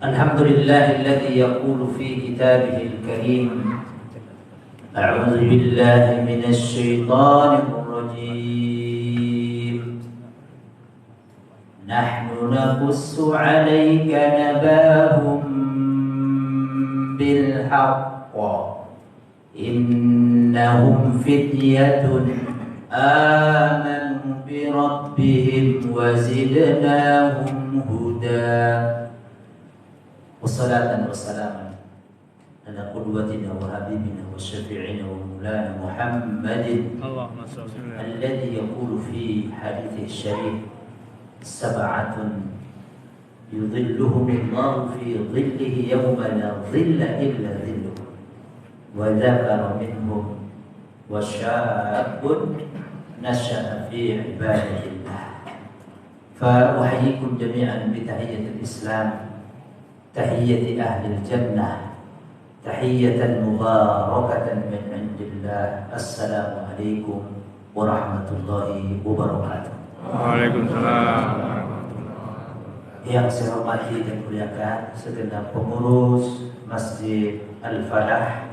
الحمد لله الذي يقول في كتابه الكريم أعوذ بالله من الشيطان الرجيم نحن نقص عليك نبأهم بالحق إنهم فتية آمنوا بربهم وزدناهم هدى والصلاة والسلام على قدوتنا وحبيبنا وشفيعنا ومولانا محمد الذي يقول في حديثه الشريف 7 يظلهم الله في ظله يوم لا ظل إلا ظله وذكر منهم وشاب نشأ في عبادة الله. فأحييكم جميعا بتحية الإسلام، تحية أهل الجنة، تحية مباركة من عند الله. السلام عليكم ورحمة الله وبركاته. Waalaikumsalam. Yang saya hormati dan muliakan segenap pengurus Masjid Al-Falah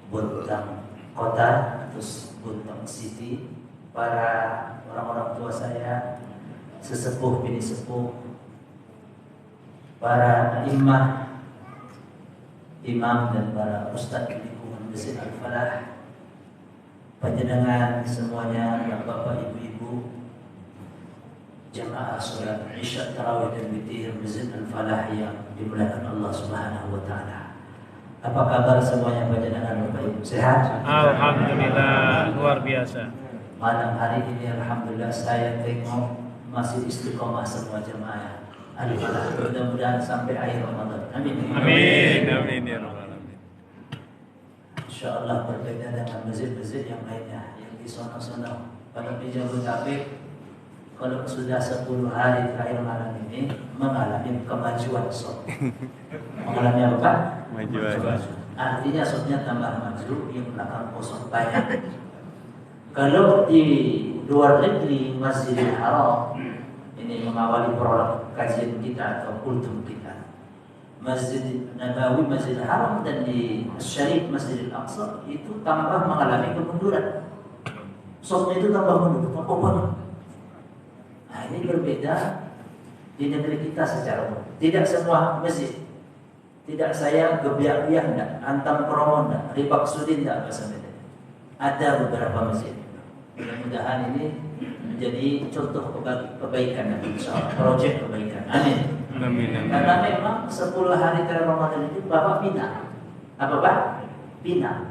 Buntang Kota atau Buntang City, para orang-orang tua saya, sesepuh bini sepuh, para imam dan para ustadz di lingkungan Masjid Al-Falah, panjenengan semuanya, bapak ibu-ibu, jamaah sholat Isya Tarawih dan Witir Masjid Al-Falah yang dimuliakan Allah Subhanahu wa taala. Apa kabar semuanya panjenengan bapak ibu? Sehat? Alhamdulillah, luar biasa. Malam hari ini alhamdulillah saya tengok masih istiqomah semua jamaah Al-Falah. Mudah-mudahan sampai akhir Ramadan. Amin. Amin. Amin ya rabbal alamin. Insyaallah berbeda dengan masjid-masjid yang lainnya yang di sono-sono. Pada di Jabodetabek, kalau sudah 10 hari terakhir malam ini mengalami kemajuan sholat. Mengalami apa Pak? Kemajuan. Artinya sholatnya tambah maju, yang belakang kosong banyak. Kalau di luar negeri Masjidil Haram ini mengawali prolog kajian kita atau kultum kita, Masjid Nabawi, Masjidil Haram dan di Syarif Masjidil Aqsa itu tambah mengalami kemunduran. Sholatnya itu tambah mundur, tambah banyak. Nah, ini berbeda di negeri kita secara umum. Tidak semua masjid. Tidak saya gebiak-biak enggak, antam promo enggak, ribak sudin enggak bahasa Medan. Ada beberapa masjid. Mudah-mudahan ini menjadi contoh kebaikan dan insyaallah proyek kebaikan. Amin. Amin. Karena memang 10 hari terakhir Ramadan itu Bapak bina. Apa Pak? Bina.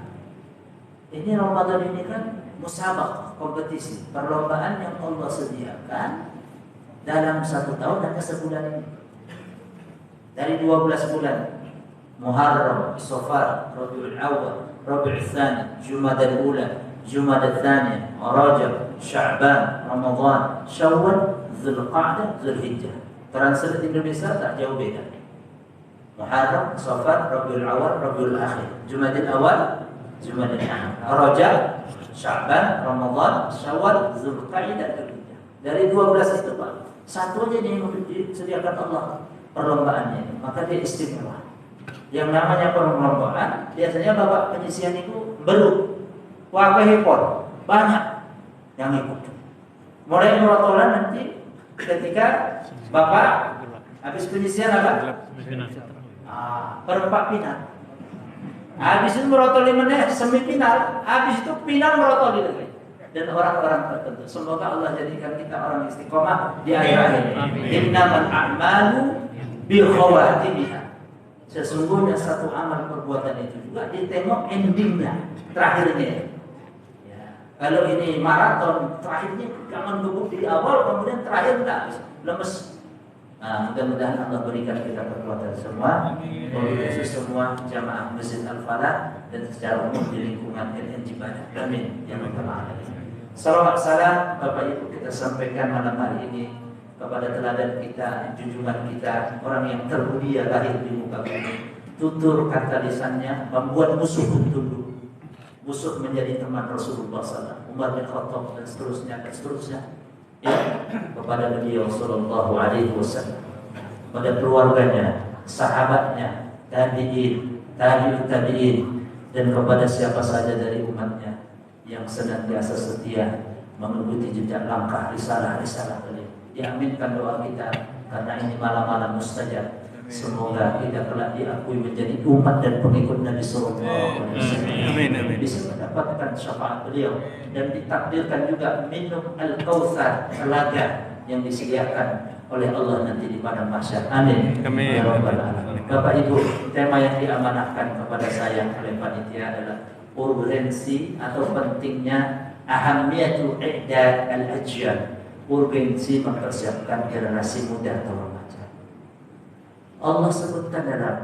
Ini Ramadan ini kan musabaqah, kompetisi, perlombaan yang Allah sediakan dalam 1 tahun hanya sebulan ini. Dari 12 bulan Muharram, Safar, Rabiul Awwal, Rabiul Tsani, Jumadal Ula, Jumadal Tsaniyah, Rajab, Sya'ban, Ramadan, Syawal, Dzulqa'dah, Dzulhijjah. Translate Indonesia tak jauh beda. Muharram, Safar, Rabiul Awwal, Rabiul Akhir, Jumadal Awal, Jumadal Akhir, Rajab, Sya'ban, Ramadan, Syawal, Dzulqa'dah, Dzulhijjah. Dari 12 itu Pak, satu aja yang disediakan Allah perlombaannya, maka dia istimewa. Yang namanya perlombaan biasanya Bapak penyisian itu belum hepon banyak yang ikut. Mulai murotolan nanti ketika Bapak habis penyisian apa? Perempat final. Habis itu merotoli meneh semifinal, habis itu final merotoli lagi. Dan orang-orang tertentu. Semoga Allah jadikan kita orang istiqomah di akhir-akhir ini. Innamal a'malu bi khawatimiha. Sesungguhnya satu amal perbuatan itu juga ditengok endingnya, terakhirnya. Ya. Kalau ini maraton, terakhirnya jangan gebuk di awal, kemudian terakhir enggak lemes. Nah, mudah-mudahan Allah berikan kita kekuatan semua, khusus semua jamaah Masjid Al-Falah dan secara umum di lingkungan LNJ Banyak. Amin. Ya Rabbal Alamin. Salawat salam Bapak Ibu kita sampaikan malam hari ini kepada teladan kita, junjungan kita, orang yang termulia lahir di muka bumi. Tutur kata lisannya membuat musuh tunduk. Musuh menjadi teman Rasulullah SAW, Umar bin Khattab dan seterusnya dan seterusnya. Ya, kepada beliau Sallallahu Alaihi Wasallam, pada keluarganya, sahabatnya, tabi'in, tabi'ut tabi'in, dan kepada siapa saja dari umatnya yang senantiasa setia mengikuti jejak langkah risalah-risalah beliau. Diaminkan doa kita karena ini malam-malam mustajab. Semoga kita kelak diakui menjadi umat dan pengikut Nabi Sallallahu Alaihi Wasallam, bisa mendapatkan syafaat beliau dan ditakdirkan juga minum al-kautsar, telaga yang disediakan oleh Allah nanti di padang mahsyar. Amin. Ya Rabbal Alamin. Bapak Ibu, tema yang diamanahkan kepada saya oleh panitia adalah urgensi atau pentingnya ahamiyatu i'dad al-ajyal, urgensi mempersiapkan generasi muda atau remaja. Allah sebutkan dalam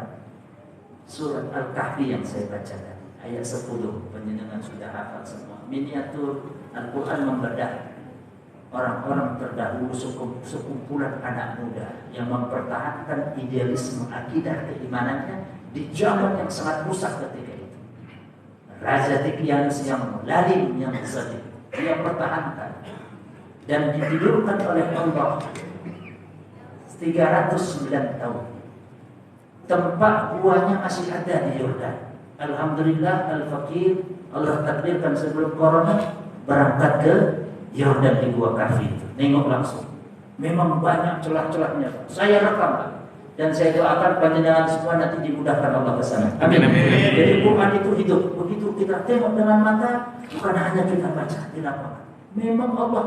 surat Al-Kahfi yang saya baca tadi, ayat 10, penjenengan sudah hafal semua. Miniatur Al-Quran membedah orang-orang terdahulu, sekumpulan anak muda yang mempertahankan idealisme akidah keimanannya di zaman yang sangat rusak ketika itu. Raja Tikianus yang lalim, yang zalim, dia pertahankan dan ditidurkan oleh Allah 309 tahun. Tempat buahnya masih ada di Yordan. Alhamdulillah, Al-Fakir Allah takdirkan sebelum corona berangkat ke Yordan di Gua Kahfi itu. Nengok langsung. Memang banyak celah-celahnya. Saya rekam, Pak. Dan saya doakan panjenengan semua nanti dimudahkan Allah ke sana. Amin. Jadi Quran itu hidup. Begitu kita tengok dengan mata, bukan hanya kita baca di lapangan. Memang Allah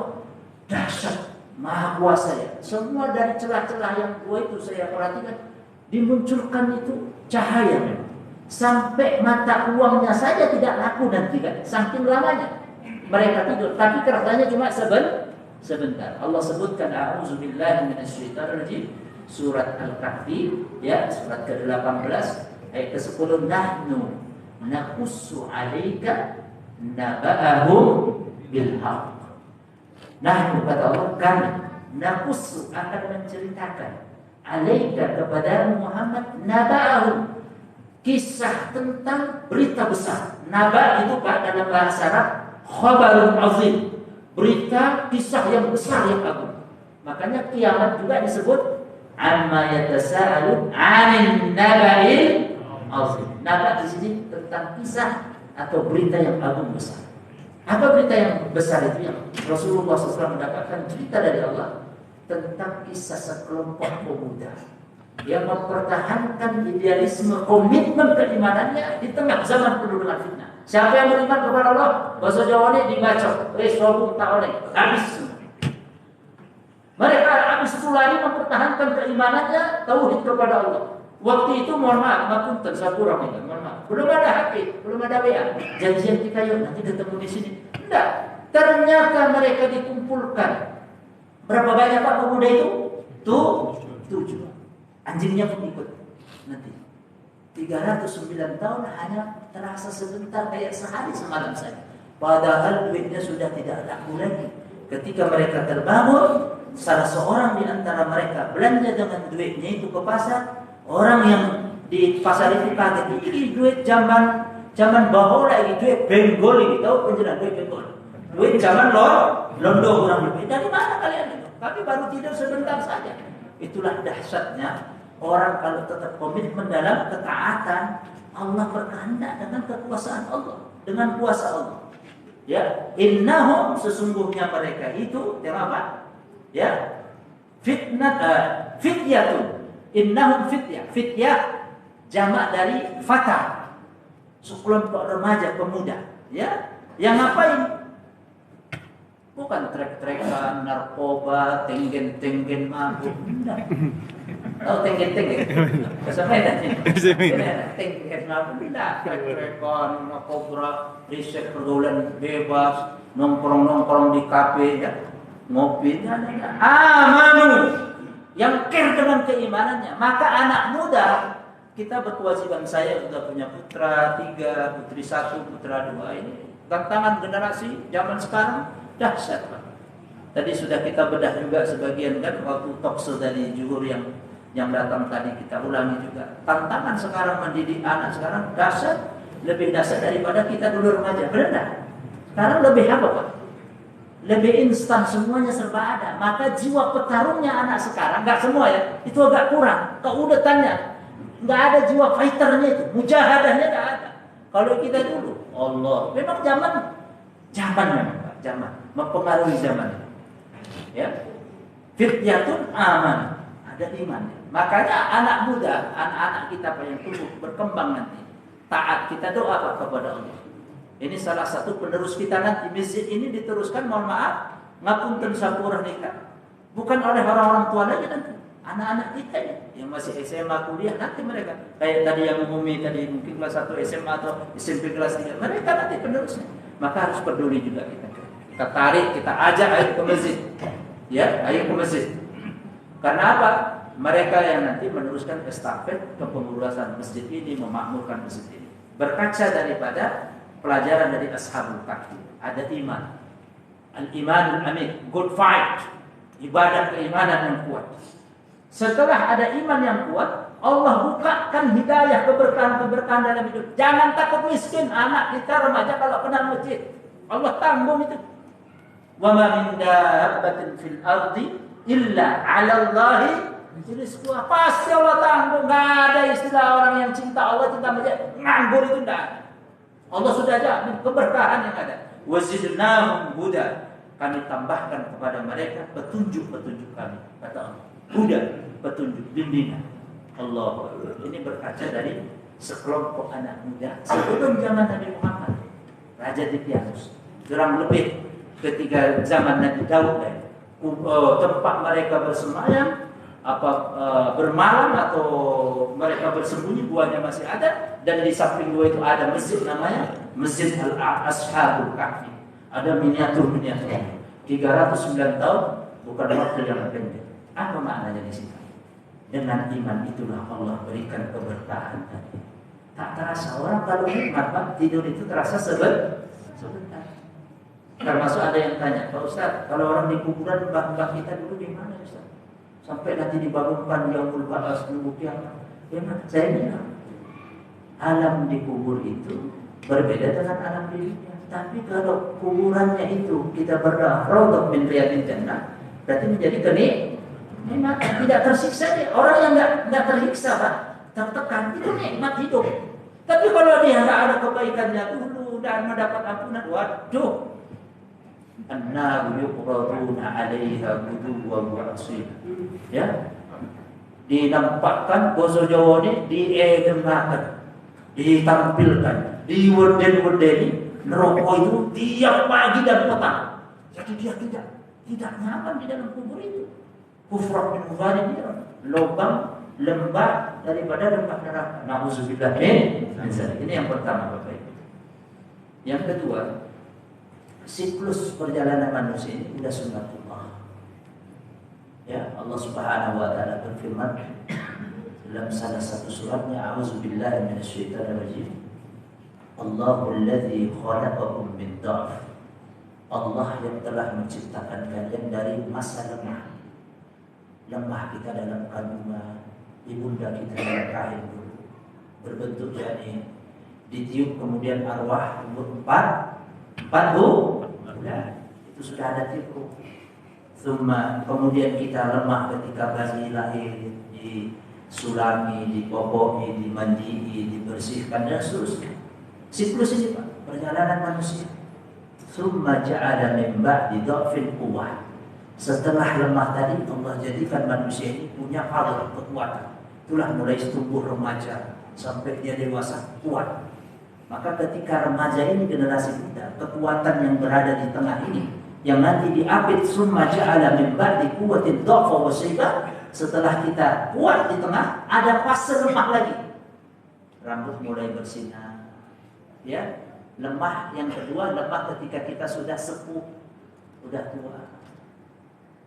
dahsyat, Maha Kuasa ya. Semua dari celah-celah yang gua itu saya perhatikan dimunculkan itu cahaya memang. Sampai mata uangnya saja tidak laku nanti kan, saking lamanya mereka tidur. Tapi kerjanya cuma sebentar. Allah sebutkan a'udzubillahi minasyaitonirrajim, surat Al-Kahfi ya, surat ke-18 ayat ke-10, nahnu naqussu 'alaika naba'ahum bil haqq. Nahnu, kata Allah, kami naqussu, akan menceritakan, alaika, kepada Muhammad, naba'ahum, kisah tentang berita besar. Naba itu Pak dalam bahasa Arab khabarun azim, berita kisah yang besar yang agung. Makanya kiamat juga disebut amma yatasaalun 'anil naba'il azim. Naba di sini tentang kisah atau berita yang agung besar. Apa berita yang besar itu? Yang Rasulullah SAW mendapatkan cerita dari Allah tentang kisah sekelompok pemuda yang mempertahankan idealisme, komitmen keimanannya di tengah zaman penuh dengan fitnah. Siapa yang beriman kepada Allah, bahasa Jawa ini dibacok, sobung tak oleh, habis. Mereka habis itu lari mempertahankan keimanannya, tauhid kepada Allah. Waktu itu mohon maaf, ngapunten sapurang itu, mohon maaf. Belum ada HP, belum ada WA. Janjian kita yuk nanti ketemu di sini. Enggak. Ternyata mereka dikumpulkan. Berapa banyak Pak pemuda itu? 7. Anjingnya pun ikut. Nanti 309 tahun hanya terasa sebentar, kayak sehari semalam saja. Padahal duitnya sudah tidak laku lagi. Ketika mereka terbangun, salah seorang di antara mereka belanja dengan duitnya itu ke pasar. Orang yang di pasar itu kaget, ini duit zaman bahola, ini duit benggol, ini tahu penjelasan duit benggol. Duit zaman londo kurang lebih. Dari mana kalian itu? Kami baru tidur sebentar saja. Itulah dahsyatnya orang kalau tetap komitmen dalam ketaatan. Allah berkehendak dengan kekuasaan Allah, dengan kuasa Allah. Ya, innahum, sesungguhnya mereka itu, apa? Ya, fityatun. Innahum fityah jamak dari fata, sekelompok remaja pemuda, ya, yang ngapain? Bukan trek-trekan, narkoba, tenggen-tenggen mabuk, enggak. Tahu tenggen-tenggen? Bahasa Medan ini. Tenggen mabuk, enggak. Trek-trekan, narkoba, riset pergaulan bebas, nongkrong-nongkrong di kafe, ya, ngopi, enggak. Amanu, yang care dengan keimanannya. Maka anak muda, kita berkewajiban, saya sudah punya putra 3, putri 1, putra 2. Ini tantangan generasi zaman sekarang dahsyat Pak. Tadi sudah kita bedah juga sebagian kan, waktu talkshow dari Juhur yang datang tadi kita ulangi juga. Tantangan sekarang mendidik anak sekarang dahsyat, lebih dahsyat daripada kita dulu remaja. Benar? Sekarang lebih apa Pak? Lebih instan, semuanya serba ada. Maka jiwa petarungnya anak sekarang, nggak semua ya, itu agak kurang. Keuletannya Nggak ada jiwa fighternya itu, mujahadahnya nggak ada. Kalau kita dulu, Allah, memang zaman memang Pak, zaman mempengaruhi zaman. Ya, fityatun aman, ada iman. Makanya anak muda, anak-anak kita yang tumbuh berkembang nanti, taat kita doa Pak kepada Allah. Ini salah satu penerus kita nanti. Masjid ini diteruskan, mohon maaf, ngapunten sapurah nikah, bukan oleh orang-orang tua lagi nanti. Anak-anak kita ya, yang masih SMA kuliah nanti mereka kayak tadi yang umumi tadi mungkin kelas 1 SMA atau SMP kelas 3 mereka nanti penerusnya. Maka harus peduli juga kita tarik, kita ajak ayo ke masjid ya, ayo ke masjid. Karena apa? Mereka yang nanti meneruskan estafet kepengurusan masjid ini, memakmurkan masjid ini. Berkaca daripada pelajaran dari Ashabul Kahfi, ada iman, al-imanul amik, good fight, ibadah keimanan yang kuat. Setelah ada iman yang kuat, Allah bukakan hidayah, keberkahan dalam hidup. Jangan takut miskin, anak kita remaja kalau kenal masjid, Allah tanggung itu. Wa ma min dabbatin fil ardi illa 'ala Allahi rizquha. Pasti Allah tanggung. Enggak ada istilah orang yang cinta Allah, cinta masjid, nganggur itu enggak ada. Allah sudah jamin keberkahan yang ada. Wa zidnahum huda. Kami tambahkan kepada mereka petunjuk-petunjuk kami, kata Allah. Huda, petunjuk, bimbingan. Allah. Ini berkaca dari sekelompok anak muda sebelum zaman Nabi Muhammad, Raja Dipyanus. Kurang lebih ketika zaman Nabi Daud, tempat mereka bersemayam, bermalam atau mereka bersembunyi buahnya masih ada, dan di samping gua itu ada masjid namanya Masjid Al-Ashabul Kahfi. Ada miniatur 309 tahun, bukan waktu yang pendek. Apa maknanya di situ? Dengan iman itulah Allah berikan keberkahan tadi. Tak terasa orang kalau nikmat Pak, tidur itu terasa sebentar. Termasuk ada yang tanya, Pak Ustaz, kalau orang di kuburan mbah kita dulu gimana Ustaz? Sampai nanti dibangunkan yaumul ba'ats nunggu kiamat. Gimana? Saya bilang, alam di kubur itu berbeda dengan alam di dunia. Tapi kalau kuburannya itu kita berdoa raudhah min riyadil jannah, berarti menjadi nikmat, tidak tersiksa dia. Orang yang enggak tersiksa Pak, tertekan, itu nikmat hidup. Tapi kalau dia enggak ada kebaikannya dulu dan mendapat ampunan, waduh. An-nar yuqraduna 'alaiha ghuduwwan wa 'ashiyya. Ya. Dinampakkan bahasa Jawa ini diedemakan, ditampilkan, diweden-wedeni neraka itu tiap pagi dan petang. Jadi dia tidak nyaman di dalam kubur itu. Kufra min ghalibin, lubang lembah daripada lembah neraka. Nauzubillah min dzalik. Ini yang pertama Bapak Ibu. Yang kedua, siklus perjalanan manusia ini sudah sunnatullah. Ya, Allah Subhanahu wa taala berfirman dalam salah satu suratnya, A'udzubillahi minasyaitonir rajim. Allahul ladzi khalaqakum min dha'f. Allah yang telah menciptakan kalian dari masa lemah. Lemah kita dalam kandungan, ibunda kita dalam rahim dulu berbentuk janin, ditiup kemudian arwah umur 4 bulan, itu sudah ada tiup. Kemudian kita lemah ketika bayi lahir, disulami, dipopoki, dimandii, dibersihkan dan seterusnya. Siklus ini Pak, perjalanan manusia. Summa ja'ala min ba'di dha'fin quwwah. Setelah lemah tadi, Allah jadikan manusia ini punya power, kekuatan. Itulah mulai tumbuh remaja sampai dia dewasa kuat. Maka ketika remaja ini generasi muda, kekuatan yang berada di tengah ini, yang nanti diapit summa ja'ala min ba'di quwwatin dha'fa wa shaybah. Setelah kita kuat di tengah, ada fase lemah lagi. Rambut mulai bersinar. Ya, lemah yang kedua, lemah ketika kita sudah sepuh, sudah tua.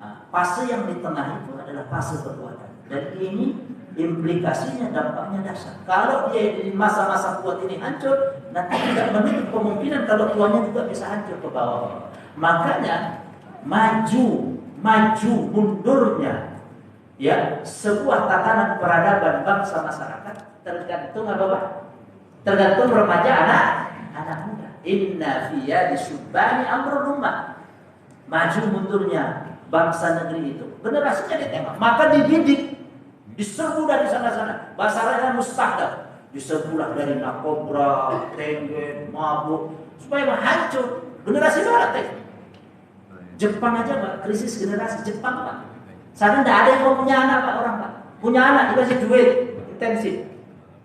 Nah, fase yang di tengah itu adalah fase kekuatan. Dan ini implikasinya, dampaknya dahsyat. Kalau dia di masa-masa kuat ini hancur, nanti tidak menutup kemungkinan kalau tuanya juga bisa hancur ke bawah. Makanya maju mundurnya ya sebuah tatanan peradaban bangsa masyarakat tergantung apa Pak? Tergantung remaja anak muda. Inna fiyya disubani amrul ummah. Maju mundurnya bangsa negeri itu, generasinya ditengok, maka dididik diserbu dari sana-sana. Bahasa Arabnya mustahdaf. Diserbulah dari narkoba, tenggen, mabuk, supaya hancur generasi barat. Jepang aja Pak, krisis generasi Jepang Pak. Sana tidak ada yang mau punya anak Pak, orang Pak. Punya anak dikasih duit intensif.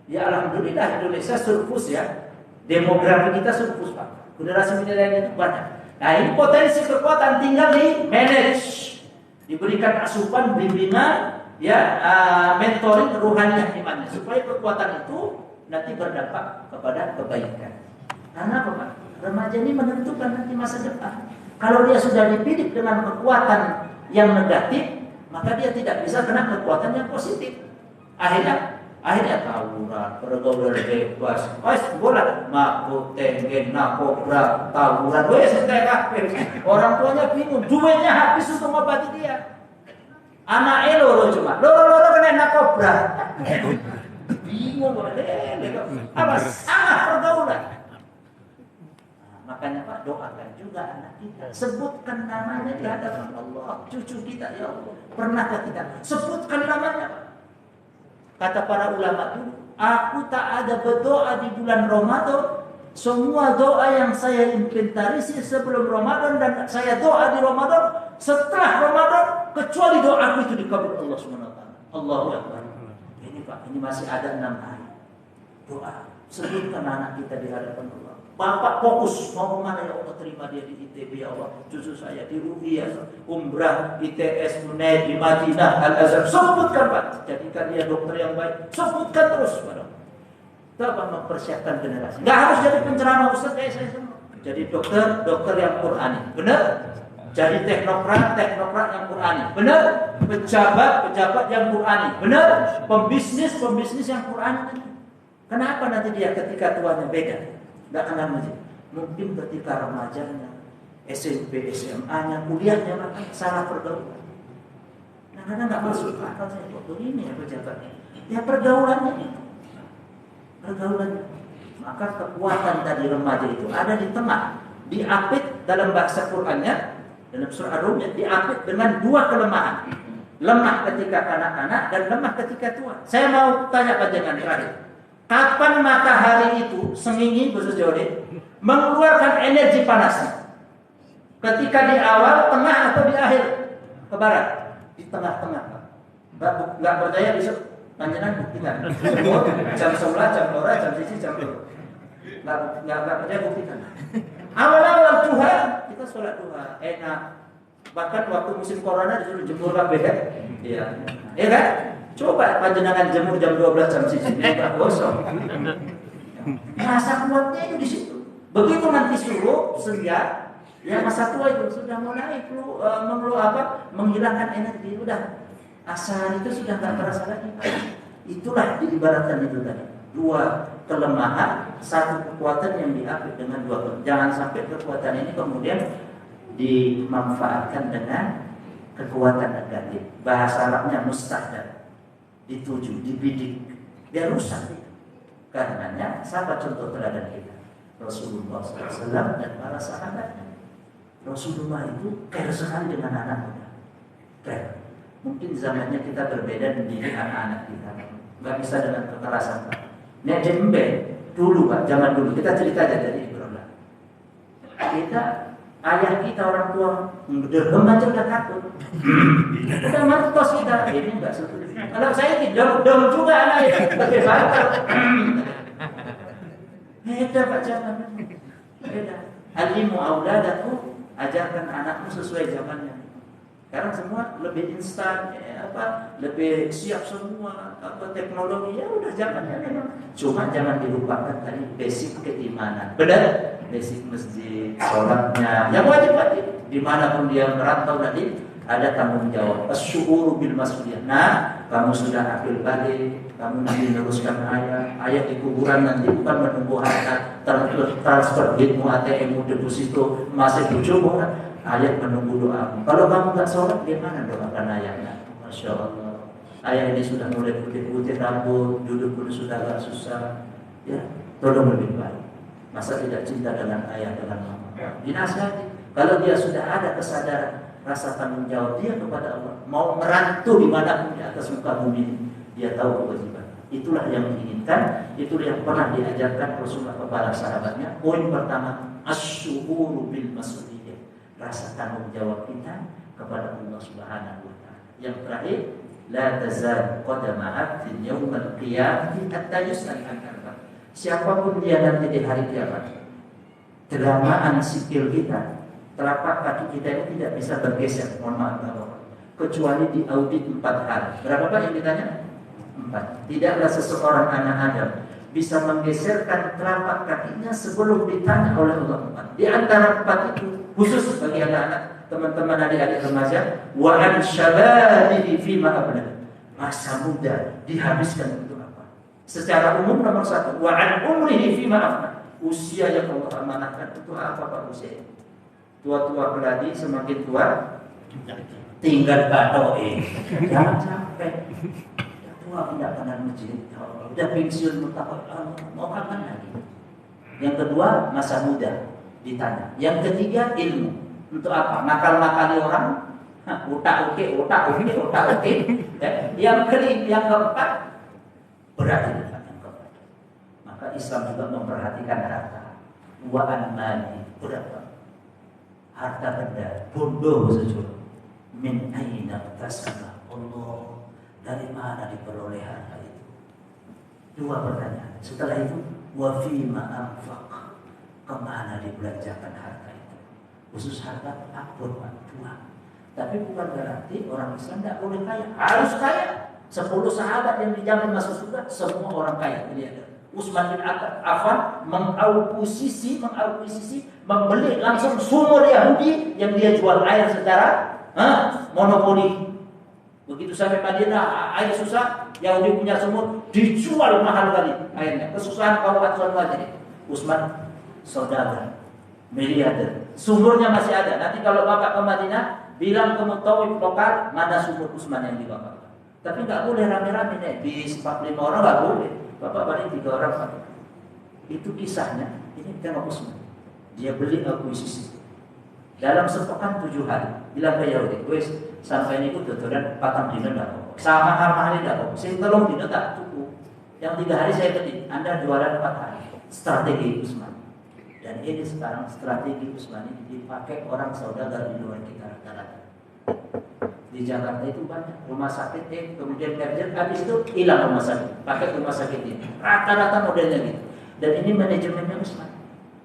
Ya alhamdulillah Indonesia surplus ya. Demografi kita surplus Pak. Generasi milenial itu banyak. Nah ini potensi kekuatan tinggal di manage, diberikan asupan, bimbingan, ya mentoring rohaniah imannya supaya kekuatan itu nanti berdampak kepada kebaikan. Karena apa Pak? Remaja ini menentukan nanti masa depan. Kalau dia sudah dididik dengan kekuatan yang negatif, maka dia tidak bisa kena kekuatan yang positif. Akhirnya tawuran, pergaulan bebas, bola, mabuk, tenggen, narkoba, tawuran, orang tuanya bingung, duitnya habis untuk mengobati dia. Anaknya loro kena narkoba, bingung, apa salah pergaulan. Makanya Pak, doakan juga anak kita. Sebutkan namanya di hadapan Allah. Cucu kita, ya Allah, pernahkah kita sebutkan namanya Pak? Kata para ulama dulu, aku tak ada berdoa di bulan Ramadan. Semua doa yang saya inventarisir sebelum Ramadan dan saya doa di Ramadan, setelah Ramadan, kecuali doaku itu dikabul Allah SWT. Allahu Akbar. Ini Pak, ini masih ada 6 hari. Doa, sebutkan anak kita di hadapan Allah. Bapak fokus mau kemana ya Allah, terima dia di ITB ya Allah, cucu saya di UI ya, umrah, ITS, Munai, di Madinah, Al-Azhar, sebutkan Pak, jadikan dia dokter yang baik, sebutkan terus Pak. Itu apa? Mempersiapkan generasi. Nggak harus jadi penceramah Ustaz kayak saya semua. Jadi dokter yang Qur'ani, benar? Jadi teknokrat yang Qur'ani, benar? Pejabat yang Qur'ani, benar? Pembisnis yang Qur'ani. Kenapa nanti dia ketika tuanya beda? Nggak kenal masjid. Mungkin ketika remajanya, SMP, SMA-nya, kuliahnya maka salah pergaulan. Nah kadang nggak masuk akal saya waktu ini ya pejabatnya. Ya pergaulannya itu. Maka kekuatan tadi remaja itu ada di tengah. Diapit dalam bahasa Qur'annya, dalam surah Ar-Rum diapit dengan 2 kelemahan. Lemah ketika kanak-kanak dan lemah ketika tua. Saya mau tanya panjangan terakhir. Kapan matahari itu, sengingi bahasa Jawa ini, mengeluarkan energi panasnya? Ketika di awal, tengah atau di akhir? Ke barat? Di tengah-tengah. Nggak percaya besok panjenengan buktikan. Jam 11, jam 2, jam 1, jam 2. Nggak percaya buktikan. Awal-awal duha, kita sholat duha, enak. Bahkan waktu musim corona disuruh jemur kabeh. Iya. Iya kan? Coba panjenengan jemur jam 12 jam 1 enggak gosong. Rasa kuatnya itu di situ. Begitu nanti suruh senja, ya masa tua itu sudah mulai menghilangkan energi, udah asal itu sudah nggak terasa lagi. Itulah diibaratkan itu tadi. 2 kelemahan, 1 kekuatan yang diapit dengan 2 kelemahan. Jangan sampai kekuatan ini kemudian dimanfaatkan dengan kekuatan negatif. Bahasa Arabnya mustahdaf. Dituju, dibidik, biar rusak. Karenanya, siapa contoh teladan kita? Rasulullah SAW dan para sahabatnya. Rasulullah itu care sekali dengan anak muda. Care. Mungkin zamannya kita berbeda dengan anak-anak kita. Gak bisa dengan kekerasan Pak. Nek jembe dulu Pak, zaman dulu kita cerita aja dari Ibrahim. Ayah kita orang tua derhem aja udah takut. Udah martos kita. Ini enggak seperti. Kalau saya tidak juga anaknya pakai bantal. Beda Pak zaman. Beda. Alimu auladaku, ajarkan anakmu sesuai zamannya. Sekarang semua lebih instan, lebih siap semua, teknologi ya udah zamannya memang. Cuma jangan dilupakan tadi basic keimanan. Benar? Basic masjid, sholatnya, yang wajib dimanapun dia merantau tadi ada tanggung jawab. Asy'uru bil mas'uliyah. Nah, kamu sudah akil balik, kamu nanti meneruskan ayat di kuburan nanti bukan menunggu harta transfer duitmu, ATM-mu, deposito masih bujumu. Ayat menunggu doamu. Kalau kamu nggak sholat, gimana doakan ayahnya? Masya Allah. Ayah ini sudah mulai putih-putih rambut, duduk pun sudah agak susah. Ya, tolong lebih baik. Masa tidak cinta dengan ayah, dengan mama? Dinasihati. Kalau dia sudah ada kesadaran, rasa tanggung jawab dia kepada Allah, mau merantau dimanapun di atas muka bumi ini, dia tahu kewajiban. Itulah yang diinginkan, itulah yang pernah diajarkan Rasulullah kepada sahabatnya. Poin pertama, asyuhuru bil mas'uliyah, rasa tanggung jawab kita kepada Allah Subhanahu wa taala. Yang terakhir, la tazal qadama 'abdin yaumal qiyamati hatta yus'al an arba'. Siapapun dia nanti di hari kiamat, deramaan sikil kita, telapak kaki kita ini tidak bisa bergeser, mohon maaf Bapak, kecuali diaudit 4 hal. Berapa Pak yang ditanya? 4. Tidaklah seseorang anak Adam bisa menggeserkan telapak kakinya sebelum ditanya oleh Allah 4. Di antara 4 itu khusus bagi anak-anak, teman-teman adik-adik remaja, wa an syababihi fima abla. Masa muda dihabiskan untuk apa? Secara umum nomor 1, wa an umrihi fima afna. Usia yang Allah amanahkan untuk apa Pak usia? Tua-tua berarti semakin tua tinggal badoe. Jangan sampai tua tidak pernah masjid. Udah pensiun mutlak, mau kapan lagi? Yang kedua, masa muda ditanya. Yang ketiga, ilmu. Untuk apa? Nakal-nakali orang. Utak-utik. Yang keempat, berarti yang keempat. Maka Islam juga memperhatikan harta. Wa an-mali, berapa? Harta benda, bondo sejujurnya. Min aina tasama Allah, dari mana diperoleh harta itu? 2 pertanyaan. Setelah itu, wa fima anfaq, kemana dibelanjakan harta itu? Khusus harta ampun Pak, 2. Tapi bukan berarti orang Islam tidak boleh kaya, harus kaya. 10 sahabat yang dijamin masuk surga, semua orang kaya. Ini ada Utsman bin Affan mengakuisisi, membeli langsung sumur Yahudi yang dia jual air secara monopoli. Begitu sampai Madinah air susah, Yahudi punya sumur, dijual mahal kali airnya. Kesusahan kalau aturan wajib. Utsman saudagar, miliarder, sumurnya masih ada. Nanti kalau Bapak ke Madinah, bilang ke mutawif lokal mana sumur Utsman yang dibakar. Tapi nggak boleh rame-rame nih, bis 45 orang nggak boleh. Bapak balik 3 orang Pak. Itu kisahnya. Ini tengok Utsman. Dia beli akuisisi. Dalam sepekan 7 hari. Bilang ke Yahudi, wes sampai ini ku tuturan 4 dina dah. Sama mahal dah. Sing 3 dina tak cukup. Yang 3 hari saya ketik. Anda jualan 4 hari. Strategi Utsman. Dan ini sekarang strategi Utsman ini dipakai orang saudagar di luar kita rata-rata. Di Jakarta itu banyak rumah sakit, kemudian kerja, habis itu hilang rumah sakit, pakai rumah sakit ini. Rata-rata modelnya gitu. Dan ini manajemennya Utsman.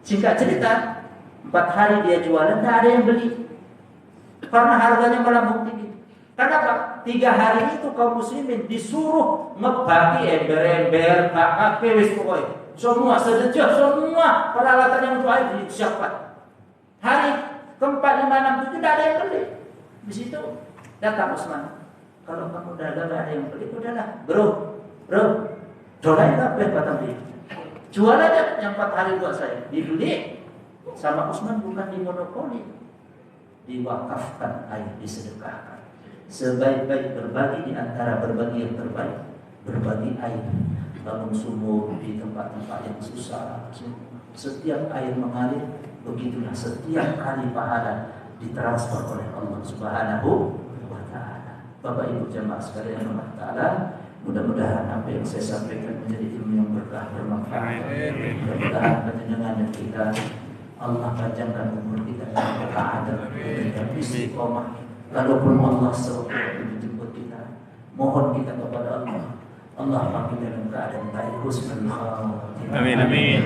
Singkat cerita, 4 hari dia jualan, tidak ada yang beli. Karena harganya melambung tinggi. Kenapa? 3 hari itu kaum muslimin disuruh ngebagi ember-ember, kakak, wis pokoknya. Semua sedejah, semua peralatan yang untuk air disiapkan. Hari keempat, 5, 6, 7 tidak ada yang beli. Di situ datang Utsman. Kalau kamu dagang ada yang beli, udahlah, bro, dolai apa kata dia? Jual aja yang 4 hari buat saya. Dibeli sama Utsman, bukan dimonopoli, diwakafkan air, disedekahkan. Sebaik-baik berbagi di antara berbagi yang terbaik, berbagi air. Bangun sumur di tempat-tempat yang susah. Setiap air mengalir, begitulah setiap kali pahala ditransfer oleh Allah Subhanahu wa taala. Bapak Ibu jemaah sekalian Allah taala, mudah-mudahan apa yang saya sampaikan menjadi ilmu yang berkah bermanfaat. Mudah-mudahan panjenengan kita Allah panjangkan umur kita dan berkah dan istiqomah. Kalaupun Allah sewaktu menjemput kita, mohon kita kepada Allah. Allah panggil dalam keadaan baik, husnul khatimah. Amin amin.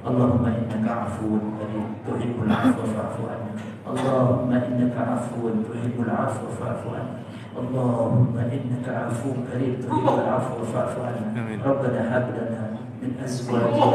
Allahumma innaka afuwwun karim tuhibbul afwa fa'fu anna. Allahumma innaka afuwwun tuhibbul afwa fa'fu anna. Allahumma innaka afuwwun karim tuhibbul afwa fa'fu anna. Rabbana hab lana min azwajina